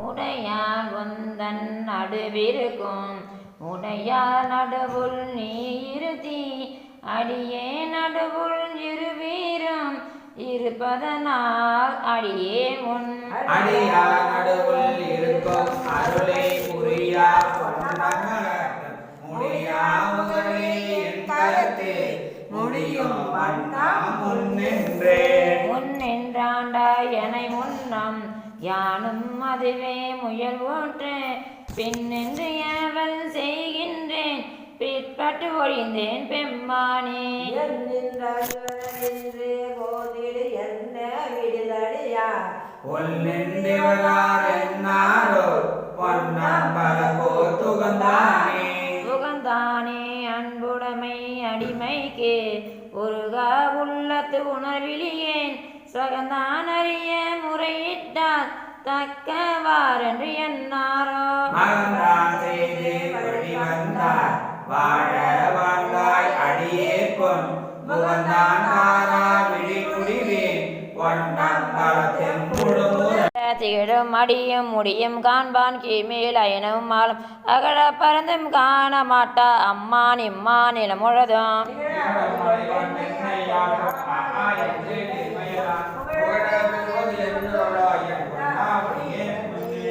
உடையார் உந்தன் நடுவிருக்கும் உடையார் நடுவுள் நீ இருத்தி அடியே நடுவுள் இருவீரும் இருப்பதனால் அடியே உன் அடியார் நடுவுள் இருக்கும் அருளை புரியா முடியா முதலே என் கருத்து முடியும் வண்ணம் முன்னின்றாண்டாய் என முன்னம் யானும் அதுவே முயல் ஓற்று பின்னின்று ஏவல் செய்கின்றேன் பிற்பட்டு ஒழிந்தேன் பெம்மானே போதிடு என்ன விடுதடியா புகந்தானே அன்புடைமை அடிமைக்கு ஒருகா உள்ளத்து உணர்விலியேன் சகந்தான் அறிய முறையிட்டால் தக்கவாரென்று என்னாரோ வாழ வாழ்ந்தாய் அடியே பொன் முகந்தான் காரா விழி குடிவேன் பொன்னம் களத்தின் திகழும் அடியும் முடியும் காண்பான் கீமேல் அயனும் மாலும் அகழ பறந்தும் காண மாட்டா அம்மான் இம்மான் நில முழுதும்